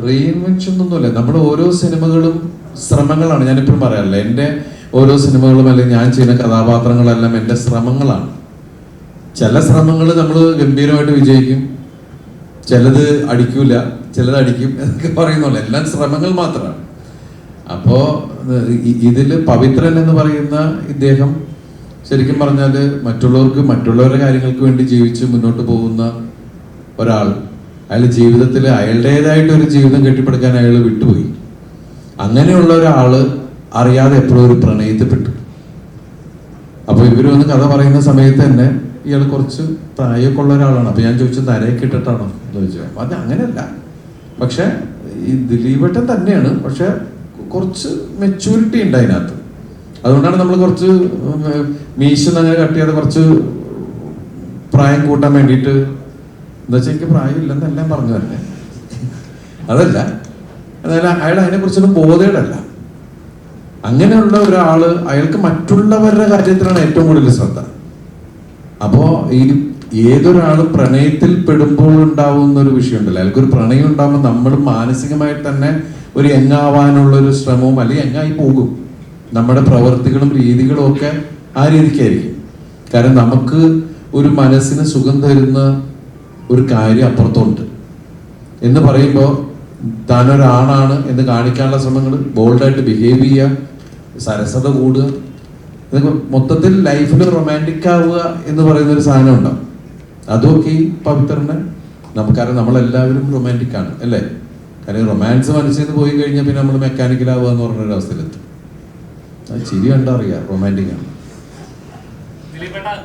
റീഇൻവെൻഷൻ ഒന്നുമില്ല. നമ്മുടെ ഓരോ സിനിമകളും ശ്രമങ്ങളാണ്. ഞാനിപ്പോഴും പറയാറില്ല, എൻ്റെ ഓരോ സിനിമകളും അല്ലെങ്കിൽ ഞാൻ ചെയ്യുന്ന കഥാപാത്രങ്ങളെല്ലാം എൻ്റെ ശ്രമങ്ങളാണ്. ചില ശ്രമങ്ങൾ നമ്മൾ ഗംഭീരമായിട്ട് വിജയിക്കും, ചിലത് അടിക്കൂല, ചിലത് അടിക്കും എന്നൊക്കെ പറയുന്നുള്ളൂ. എല്ലാം ശ്രമങ്ങൾ മാത്രമാണ്. അപ്പോൾ ഇതിൽ പവിത്രൻ എന്ന് പറയുന്ന ഇദ്ദേഹം ശരിക്കും പറഞ്ഞാൽ മറ്റുള്ളവരുടെ കാര്യങ്ങൾക്ക് വേണ്ടി ജീവിച്ച് മുന്നോട്ട് പോകുന്ന ഒരാൾ. അയാൾ ജീവിതത്തിൽ അയാളുടേതായിട്ടൊരു ജീവിതം കെട്ടിപ്പടുക്കാൻ അയാൾ വിട്ടുപോയി. അങ്ങനെയുള്ള ഒരാള് അറിയാതെ എപ്പോഴും ഒരു പ്രണയത്തിൽപ്പെട്ടു. അപ്പോൾ ഇവർ വന്ന് കഥ പറയുന്ന സമയത്ത് തന്നെ ഇയാൾ കുറച്ച് പ്രായമൊക്കെ ഉള്ള ഒരാളാണ്. അപ്പൊ ഞാൻ ചോദിച്ചത് നരയൊക്കെ ഇട്ടിട്ടാണോ എന്ന് ചോദിച്ചു. അത് അങ്ങനെയല്ല, പക്ഷെ ഈ ദിലീപേട്ടൻ തന്നെയാണ്, പക്ഷെ കുറച്ച് മെച്യൂരിറ്റി ഉണ്ട് അതിനകത്ത്. അതുകൊണ്ടാണ് നമ്മൾ കുറച്ച് മീശ അങ്ങനെ കട്ട് ചെയ്യാതെ കുറച്ച് പ്രായം കൂട്ടാൻ വേണ്ടിയിട്ട്. എന്താ വെച്ചാൽ എനിക്ക് പ്രായം ഇല്ലെന്നെല്ലാം പറഞ്ഞു തന്നെ. അതല്ല, അതായത് അയാൾ അതിനെ കുറിച്ചൊന്നും ബോധേടല്ല. അങ്ങനെയുള്ള ഒരാള് അയാൾക്ക് മറ്റുള്ളവരുടെ കാര്യത്തിലാണ് ഏറ്റവും കൂടുതൽ ശ്രദ്ധ. അപ്പോ ഈ ഏതൊരാളും പ്രണയത്തിൽ പെടുമ്പോൾ ഉണ്ടാവുന്ന ഒരു വിഷയമുണ്ടല്ലോ, അയാൾക്കൊരു പ്രണയം ഉണ്ടാകുമ്പോൾ നമ്മൾ മാനസികമായിട്ട് തന്നെ ഒരു യങ്ങാവാനുള്ള ഒരു ശ്രമവും അല്ലെങ്കിൽ യങ്ങായി പോകും. നമ്മുടെ പ്രവർത്തികളും രീതികളും ഒക്കെ ആ രീതിക്കായിരിക്കും. കാരണം നമുക്ക് ഒരു മനസ്സിന് സുഖം തരുന്ന ഒരു കാര്യം അപ്പുറത്തുണ്ട് എന്ന് പറയുമ്പോൾ താനൊരാണാണ് എന്ന് കാണിക്കാനുള്ള ശ്രമങ്ങൾ, ബോൾഡായിട്ട് ബിഹേവ് ചെയ്യുക, സരസത കൂടുക, ഇതൊക്കെ മൊത്തത്തിൽ ലൈഫിൽ റൊമാൻറ്റിക് ആവുക എന്ന് പറയുന്ന ഒരു സാധനം ഉണ്ടാവും. അതുമൊക്കെ ഈ പവിത്രനെ നമുക്കറിയാം. നമ്മളെല്ലാവരും റൊമാൻറ്റിക് ആണ് അല്ലേ? കാരണം റൊമാൻസ് മനസ്സിൽ നിന്ന് പോയി കഴിഞ്ഞാൽ പിന്നെ നമ്മൾ മെക്കാനിക്കലാവുക എന്ന് പറഞ്ഞൊരു അവസ്ഥയിലെത്തും. അത് ചിരി കണ്ടറിയാം റൊമാൻറ്റിക് ആണ്.